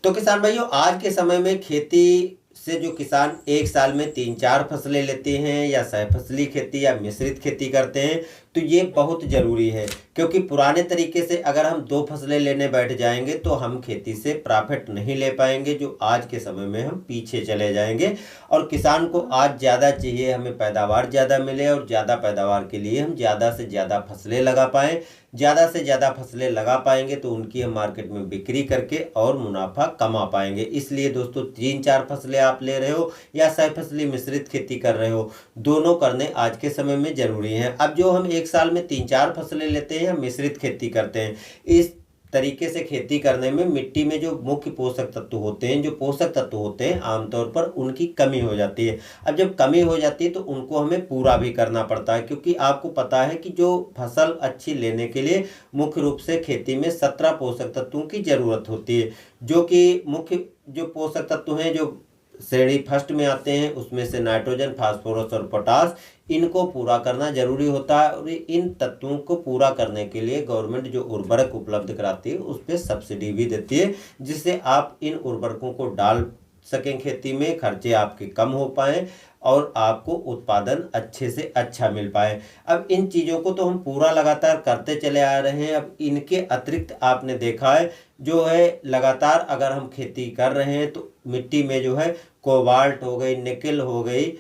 तो किसान भाइयों, आज के समय में खेती से जो किसान एक साल में 3-4 फसलें लेते हैं या सहफसली खेती या मिश्रित खेती करते हैं, तो ये बहुत ज़रूरी है। क्योंकि पुराने तरीके से अगर हम 2 फसलें लेने बैठ जाएंगे तो हम खेती से प्रॉफिट नहीं ले पाएंगे, जो आज के समय में हम पीछे चले जाएंगे। और किसान को आज ज़्यादा चाहिए, हमें पैदावार ज़्यादा मिले और ज़्यादा पैदावार के लिए हम ज़्यादा से ज़्यादा फसलें लगा पाएँ। ज़्यादा से ज़्यादा फसलें लगा पाएंगे तो उनकी हम मार्केट में बिक्री करके और मुनाफा कमा पाएंगे। इसलिए दोस्तों, 3-4 फसलें आप ले रहे हो या सहफसली मिश्रित खेती कर रहे हो, दोनों करने आज के समय में ज़रूरी हैं। अब जो हम एक साल में 3-4 फसलें लेते हैं या मिश्रित खेती करते हैं, इस तरीके से खेती करने में मिट्टी में जो मुख्य पोषक तत्व होते हैं, जो पोषक तत्व होते हैं, आमतौर पर उनकी कमी हो जाती है। अब जब कमी हो जाती है तो उनको हमें पूरा भी करना पड़ता है, क्योंकि आपको पता है कि जो फसल अच्छी लेने के लिए मुख्य रूप से खेती में 17 पोषक तत्वों की ज़रूरत होती है, जो कि मुख्य जो पोषक तत्व हैं जो श्रेणी फर्स्ट में आते हैं, उसमें से नाइट्रोजन, फास्फोरस और पोटास, इनको पूरा करना जरूरी होता है। और इन तत्वों को पूरा करने के लिए गवर्नमेंट जो उर्वरक उपलब्ध कराती है उस पर सब्सिडी भी देती है, जिससे आप इन उर्वरकों को डाल सकें खेती में, खर्चे आपके कम हो पाएँ और आपको उत्पादन अच्छे से अच्छा मिल पाए। अब इन चीज़ों को तो हम पूरा लगातार करते चले आ रहे हैं। अब इनके अतिरिक्त आपने देखा है जो है, लगातार अगर हम खेती कर रहे हैं तो मिट्टी में जो है कोबाल्ट हो गई, निकेल हो गई,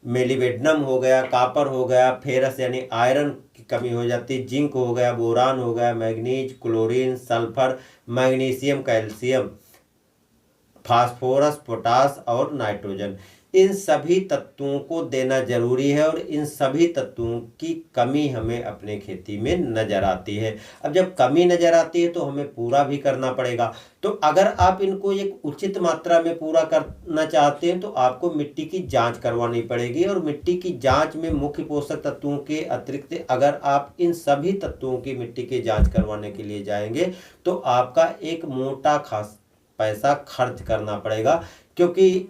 मेलिबेडनम हो गया, कापर हो गया, फेरस यानी आयरन की कमी हो जाती है, जिंक हो गया, बोरान हो गया, manganese, chlorine, sulphur, magnesium, calcium, phosphorus, potash और नाइट्रोजन, इन सभी तत्वों को देना जरूरी है। और इन सभी तत्वों की कमी हमें अपने खेती में नजर आती है। अब जब कमी नजर आती है तो हमें पूरा भी करना पड़ेगा। तो अगर आप इनको एक उचित मात्रा में पूरा करना चाहते हैं तो आपको मिट्टी की जांच करवानी पड़ेगी। और मिट्टी की जांच में मुख्य पोषक तत्वों के अतिरिक्त अगर आप इन सभी तत्वों की मिट्टी की जांच करवाने के लिए जाएंगे तो आपका एक मोटा खास पैसा खर्च करना पड़ेगा, क्योंकि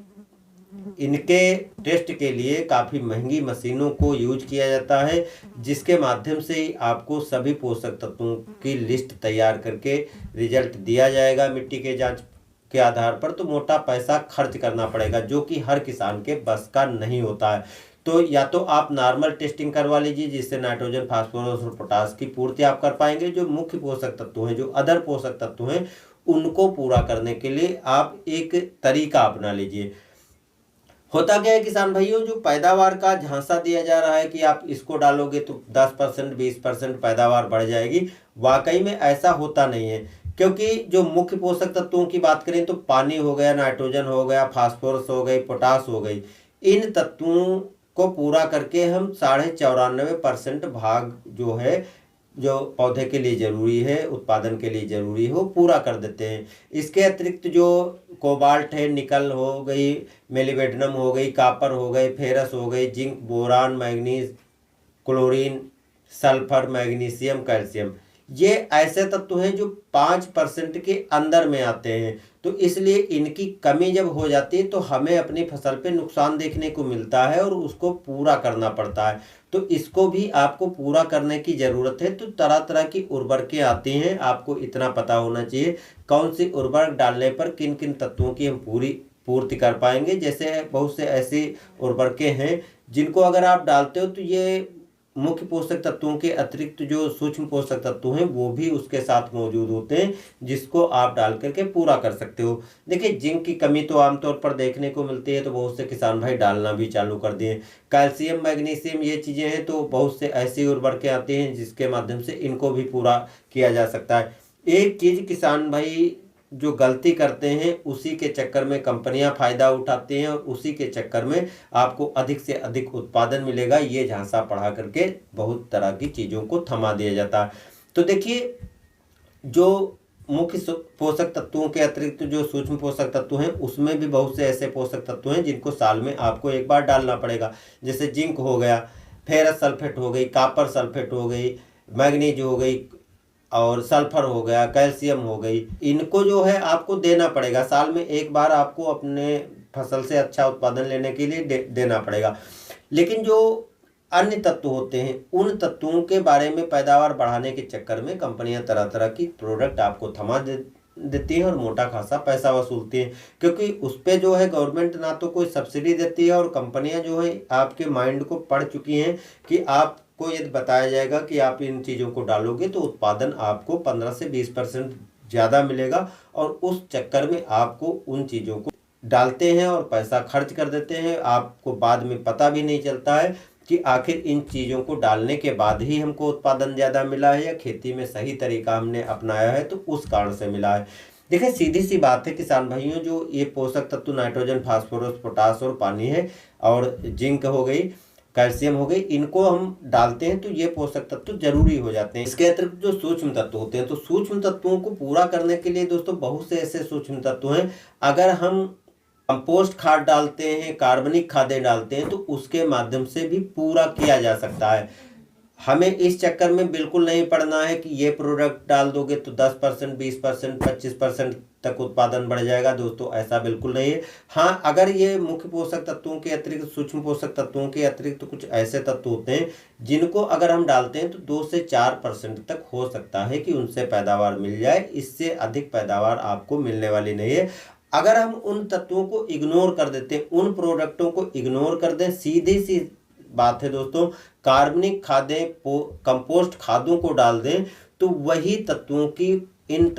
इनके टेस्ट के लिए काफ़ी महंगी मशीनों को यूज किया जाता है, जिसके माध्यम से आपको सभी पोषक तत्वों की लिस्ट तैयार करके रिजल्ट दिया जाएगा मिट्टी के जांच के आधार पर। तो मोटा पैसा खर्च करना पड़ेगा, जो कि हर किसान के बस का नहीं होता है। तो या तो आप नॉर्मल टेस्टिंग करवा लीजिए, जिससे नाइट्रोजन, फास्फोरस और पोटास की पूर्ति आप कर पाएंगे। जो मुख्य पोषक तत्व हैं, जो अदर पोषक तत्व हैं, उनको पूरा करने के लिए आप एक तरीका अपना लीजिए। होता क्या है किसान भाइयों, जो पैदावार का झांसा दिया जा रहा है कि आप इसको डालोगे तो 10% 20% पैदावार बढ़ जाएगी, वाकई में ऐसा होता नहीं है। क्योंकि जो मुख्य पोषक तत्वों की बात करें तो पानी हो गया, नाइट्रोजन हो गया, फास्फोरस हो गई, पोटास हो गई, इन तत्वों को पूरा करके हम 94.5% भाग जो है, जो पौधे के लिए जरूरी है, उत्पादन के लिए जरूरी हो, पूरा कर देते हैं। इसके अतिरिक्त जो कोबाल्ट है, निकल हो गई, मेलिबेडनम हो गई, कापर हो गई, फेरस हो गई, zinc, boron, manganese, chlorine, sulphur, magnesium, calcium, ये ऐसे तत्व हैं जो 5% के अंदर में आते हैं। तो इसलिए इनकी कमी जब हो जाती है तो हमें अपनी फसल पे नुकसान देखने को मिलता है और उसको पूरा करना पड़ता है। तो इसको भी आपको पूरा करने की ज़रूरत है। तो तरह तरह की उर्वरकें आती हैं, आपको इतना पता होना चाहिए कौन सी उर्वरक डालने पर किन किन तत्वों की हम पूरी पूर्ति कर पाएंगे। जैसे बहुत से ऐसी उर्वरकें हैं जिनको अगर आप डालते हो तो ये मुख्य पोषक तत्वों के अतिरिक्त जो सूक्ष्म पोषक तत्व हैं वो भी उसके साथ मौजूद होते हैं, जिसको आप डाल करके पूरा कर सकते हो। देखिए, जिंक की कमी तो आमतौर पर देखने को मिलती है, तो बहुत से किसान भाई डालना भी चालू कर दिए। कैल्शियम, मैग्नीशियम, ये चीज़ें हैं, तो बहुत से ऐसी उर्वरकें आती हैं जिसके माध्यम से इनको भी पूरा किया जा सकता है। एक चीज़ किसान भाई जो गलती करते हैं, उसी के चक्कर में कंपनियां फ़ायदा उठाती हैं और उसी के चक्कर में आपको अधिक से अधिक उत्पादन मिलेगा, ये झांसा पढ़ा करके बहुत तरह की चीज़ों को थमा दिया जाता है। तो देखिए, जो मुख्य पोषक तत्वों के अतिरिक्त जो सूक्ष्म पोषक तत्व हैं उसमें भी बहुत से ऐसे पोषक तत्व हैं जिनको साल में आपको एक बार डालना पड़ेगा। जैसे जिंक हो गया, फेरस सल्फेट हो गई, कापर सल्फेट हो गई, मैग्नीज हो गई और सल्फर हो गया, कैल्शियम हो गई, इनको जो है आपको देना पड़ेगा। साल में एक बार आपको अपने फसल से अच्छा उत्पादन लेने के लिए देना पड़ेगा। लेकिन जो अन्य तत्व होते हैं, उन तत्वों के बारे में पैदावार बढ़ाने के चक्कर में कंपनियां तरह तरह की प्रोडक्ट आपको थमा देती है और मोटा खासा पैसा वसूलती है, क्योंकि उस पे जो है गवर्नमेंट ना तो कोई सब्सिडी देती है, और कंपनियां जो है आपके माइंड को पढ़ चुकी हैं कि आपको यदि बताया जाएगा कि आप इन चीज़ों को डालोगे तो उत्पादन आपको 15 से 20% ज़्यादा मिलेगा, और उस चक्कर में आपको उन चीज़ों को डालते हैं और पैसा खर्च कर देते हैं। आपको बाद में पता भी नहीं चलता है कि आखिर इन चीज़ों को डालने के बाद ही हमको उत्पादन ज़्यादा मिला है या खेती में सही तरीका हमने अपनाया है तो उस कारण से मिला है। देखिए सीधी सी बात है किसान भाइयों, जो ये पोषक तत्व नाइट्रोजन, फास्फोरस, पोटास और पानी है, और जिंक हो गई, कैल्शियम हो गई, इनको हम डालते हैं तो ये पोषक तत्व जरूरी हो जाते हैं। इसके अतिरिक्त जो सूक्ष्म तत्व होते हैं, तो सूक्ष्म तत्वों को पूरा करने के लिए दोस्तों बहुत से ऐसे सूक्ष्म तत्व हैं। अगर हम कंपोस्ट खाद डालते हैं, कार्बनिक खादें डालते हैं, तो उसके माध्यम से भी पूरा किया जा सकता है। हमें इस चक्कर में बिल्कुल नहीं पड़ना है कि ये प्रोडक्ट डाल दोगे तो 10%, 20%, 25% तक उत्पादन बढ़ जाएगा। दोस्तों ऐसा बिल्कुल नहीं है। हाँ, अगर ये मुख्य पोषक तत्वों के अतिरिक्त, सूक्ष्म पोषक तत्वों के अतिरिक्त तो कुछ ऐसे तत्व होते हैं जिनको अगर हम डालते हैं तो 2 से 4% तक हो सकता है कि उनसे पैदावार मिल जाए। इससे अधिक पैदावार आपको मिलने वाली नहीं है। अगर हम उन तत्वों को इग्नोर कर देते हैं, उन प्रोडक्टों को इग्नोर कर दें, सीधी सी बात है दोस्तों, कार्बनिक खादें, कंपोस्ट खादों को डाल दें, तो वही तत्वों की इन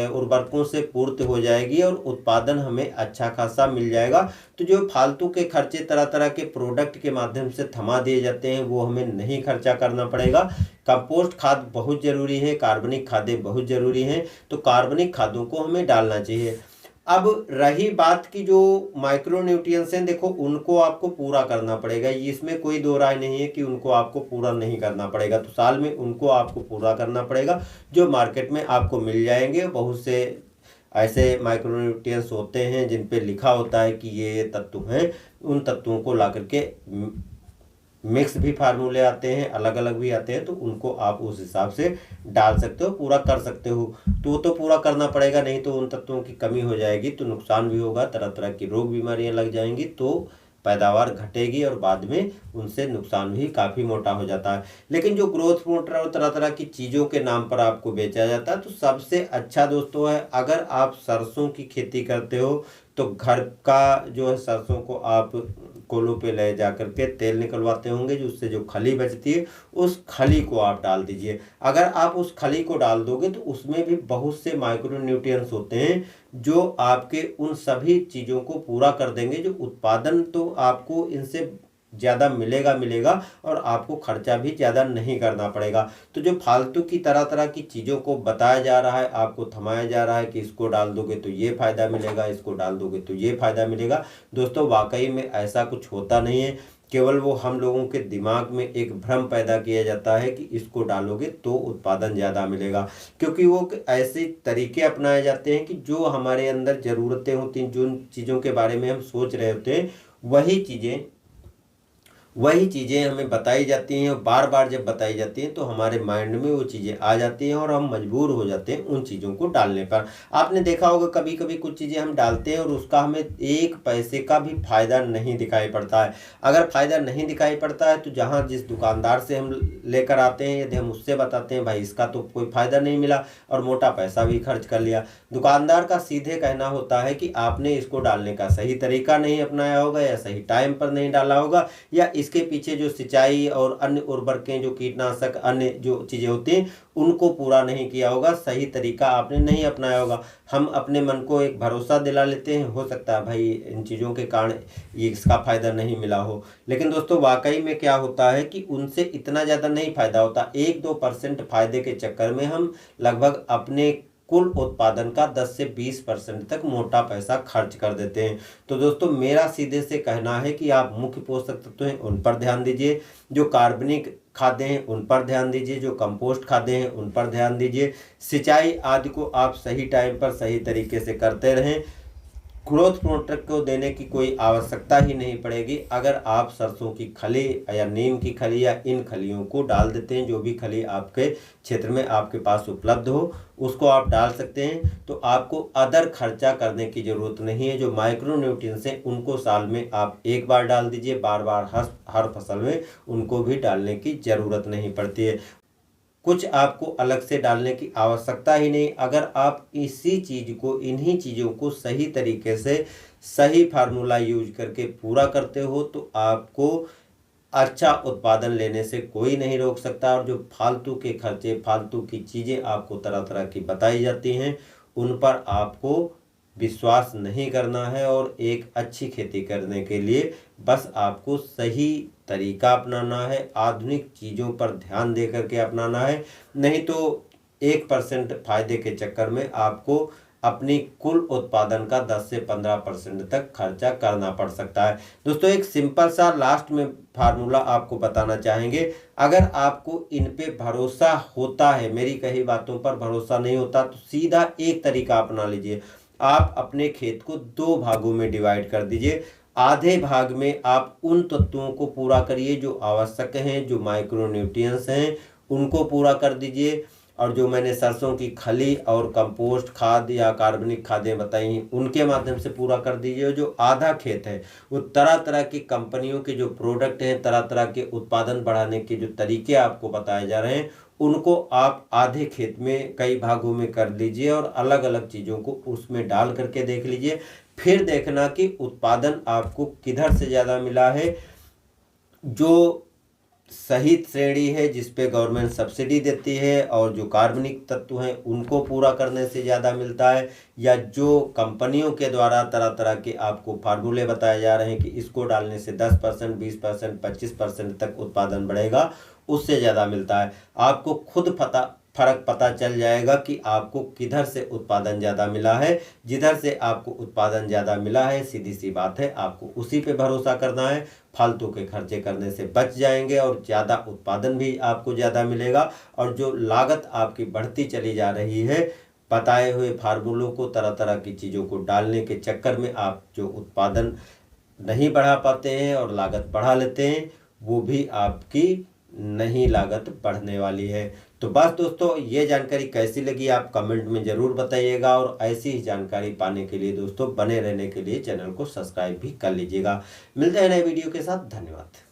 उर्वरकों से पूर्ति हो जाएगी और उत्पादन हमें अच्छा खासा मिल जाएगा। तो जो फालतू के खर्चे तरह तरह के प्रोडक्ट के माध्यम से थमा दिए जाते हैं वो हमें नहीं खर्चा करना पड़ेगा। कंपोस्ट खाद बहुत ज़रूरी है, कार्बनिक खादें बहुत ज़रूरी हैं, तो कार्बनिक खादों को हमें डालना चाहिए। अब रही बात की जो माइक्रो न्यूट्रिएंट्स हैं, देखो उनको आपको पूरा करना पड़ेगा, इसमें कोई दो राय नहीं है कि उनको आपको पूरा नहीं करना पड़ेगा। तो साल में उनको आपको पूरा करना पड़ेगा, जो मार्केट में आपको मिल जाएंगे। बहुत से ऐसे माइक्रो न्यूट्रिएंट्स होते हैं जिन पे लिखा होता है कि ये तत्व हैं, उन तत्वों को ला करके मिक्स भी फार्मूले आते हैं, अलग अलग भी आते हैं, तो उनको आप उस हिसाब से डाल सकते हो, पूरा कर सकते हो। तो वो तो पूरा करना पड़ेगा, नहीं तो उन तत्वों की कमी हो जाएगी तो नुकसान भी होगा, तरह तरह की रोग बीमारियां लग जाएंगी, तो पैदावार घटेगी और बाद में उनसे नुकसान भी काफ़ी मोटा हो जाता है। लेकिन जो ग्रोथ प्रमोटर और तरह तरह की चीज़ों के नाम पर आपको बेचा जाता है, तो सबसे अच्छा दोस्तों है, अगर आप सरसों की खेती करते हो तो घर का जो है सरसों को आप कोलों पे ले जा करके तेल निकलवाते होंगे, जो उससे जो खली बचती है उस खली को आप डाल दीजिए। अगर आप उस खली को डाल दोगे तो उसमें भी बहुत से माइक्रो न्यूट्रिएंट्स होते हैं जो आपके उन सभी चीज़ों को पूरा कर देंगे। जो उत्पादन तो आपको इनसे ज़्यादा मिलेगा और आपको खर्चा भी ज़्यादा नहीं करना पड़ेगा। तो जो फालतू की तरह तरह की चीज़ों को बताया जा रहा है, आपको थमाया जा रहा है कि इसको डाल दोगे तो ये फ़ायदा मिलेगा, इसको डाल दोगे तो ये फ़ायदा मिलेगा, दोस्तों वाकई में ऐसा कुछ होता नहीं है। केवल वो हम लोगों के दिमाग में एक भ्रम पैदा किया जाता है कि इसको डालोगे तो उत्पादन ज़्यादा मिलेगा, क्योंकि वो ऐसे तरीके अपनाए जाते हैं कि जो हमारे अंदर ज़रूरतें होती हैं, जिन चीज़ों के बारे में हम सोच रहे होते हैं, वही चीज़ें हमें बताई जाती हैं, और बार बार जब बताई जाती हैं तो हमारे माइंड में वो चीज़ें आ जाती हैं और हम मजबूर हो जाते हैं उन चीज़ों को डालने पर। आपने देखा होगा कभी कभी कुछ चीज़ें हम डालते हैं और उसका हमें 1 पैसे का भी फ़ायदा नहीं दिखाई पड़ता है। अगर फ़ायदा नहीं दिखाई पड़ता है तो जहाँ जिस दुकानदार से हम लेकर आते हैं, यदि हम उससे बताते हैं भाई इसका तो कोई फ़ायदा नहीं मिला और मोटा पैसा भी खर्च कर लिया, दुकानदार का सीधे कहना होता है कि आपने इसको डालने का सही तरीका नहीं अपनाया होगा, या सही टाइम पर नहीं डाला होगा, या इसके पीछे जो सिंचाई और अन्य उर्वरकें, जो कीटनाशक, अन्य जो चीज़ें होती हैं उनको पूरा नहीं किया होगा, सही तरीका आपने नहीं अपनाया होगा। हम अपने मन को एक भरोसा दिला लेते हैं, हो सकता है भाई इन चीज़ों के कारण ये इसका फ़ायदा नहीं मिला हो, लेकिन दोस्तों वाकई में क्या होता है कि उनसे इतना ज़्यादा नहीं फ़ायदा होता। 1-2% फ़ायदे के चक्कर में हम लगभग अपने कुल उत्पादन का 10 से 20% तक मोटा पैसा खर्च कर देते हैं। तो दोस्तों मेरा सीधे से कहना है कि आप मुख्य पोषक तत्व हैं उन पर ध्यान दीजिए, जो कार्बनिक खादें हैं उन पर ध्यान दीजिए, जो कंपोस्ट खादें हैं उन पर ध्यान दीजिए, सिंचाई आदि को आप सही टाइम पर सही तरीके से करते रहें। ग्रोथ प्रमोटर को देने की कोई आवश्यकता ही नहीं पड़ेगी। अगर आप सरसों की खली या नीम की खली या इन खलियों को डाल देते हैं, जो भी खली आपके क्षेत्र में आपके पास उपलब्ध हो उसको आप डाल सकते हैं, तो आपको अदर खर्चा करने की ज़रूरत नहीं है। जो माइक्रो न्यूट्रिएंट्स हैं उनको साल में आप एक बार डाल दीजिए, बार बार हर फसल में उनको भी डालने की ज़रूरत नहीं पड़ती है। कुछ आपको अलग से डालने की आवश्यकता ही नहीं। अगर आप इसी चीज़ को, इन्हीं चीज़ों को सही तरीके से सही फार्मूला यूज करके पूरा करते हो तो आपको अच्छा उत्पादन लेने से कोई नहीं रोक सकता। और जो फालतू के खर्चे, फालतू की चीज़ें आपको तरह तरह की बताई जाती हैं, उन पर आपको विश्वास नहीं करना है। और एक अच्छी खेती करने के लिए बस आपको सही तरीका अपनाना है, आधुनिक चीज़ों पर ध्यान दे करके अपनाना है। नहीं तो 1% फायदे के चक्कर में आपको अपनी कुल उत्पादन का 10 से 15% तक खर्चा करना पड़ सकता है। दोस्तों एक सिंपल सा लास्ट में फार्मूला आपको बताना चाहेंगे। अगर आपको इन पे भरोसा होता है, मेरी कही बातों पर भरोसा नहीं होता, तो सीधा एक तरीका अपना लीजिए। आप अपने खेत को 2 भागों में डिवाइड कर दीजिए। आधे भाग में आप उन तत्वों को पूरा करिए जो आवश्यक हैं, जो माइक्रो न्यूट्रिएंट्स हैं उनको पूरा कर दीजिए। और जो मैंने सरसों की खली और कंपोस्ट खाद या कार्बनिक खादें बताई उनके माध्यम से पूरा कर दीजिए। जो आधा खेत है वो तरह तरह की कंपनियों के जो प्रोडक्ट हैं, तरह तरह के उत्पादन बढ़ाने के जो तरीके आपको बताए जा रहे हैं, उनको आप आधे खेत में कई भागों में कर लीजिए और अलग अलग चीज़ों को उसमें डाल करके देख लीजिए। फिर देखना कि उत्पादन आपको किधर से ज़्यादा मिला है। जो सही श्रेणी है जिस पे गवर्नमेंट सब्सिडी देती है और जो कार्बनिक तत्व हैं उनको पूरा करने से ज़्यादा मिलता है, या जो कंपनियों के द्वारा तरह तरह के आपको फार्मूले बताए जा रहे हैं कि इसको डालने से 10%, 20%, 25% तक उत्पादन बढ़ेगा, उससे ज़्यादा मिलता है। आपको खुद फर्क पता चल जाएगा कि आपको किधर से उत्पादन ज़्यादा मिला है। जिधर से आपको उत्पादन ज़्यादा मिला है, सीधी सी बात है, आपको उसी पे भरोसा करना है। फालतू के खर्चे करने से बच जाएंगे और ज़्यादा उत्पादन भी आपको ज़्यादा मिलेगा। और जो लागत आपकी बढ़ती चली जा रही है, बताए हुए फार्मूलों को, तरह तरह की चीज़ों को डालने के चक्कर में आप जो उत्पादन नहीं बढ़ा पाते हैं और लागत बढ़ा लेते हैं, वो भी आपकी नहीं लागत बढ़ने वाली है। तो बस दोस्तों ये जानकारी कैसी लगी आप कमेंट में ज़रूर बताइएगा। और ऐसी ही जानकारी पाने के लिए दोस्तों बने रहने के लिए चैनल को सब्सक्राइब भी कर लीजिएगा। मिलते हैं नए वीडियो के साथ। धन्यवाद।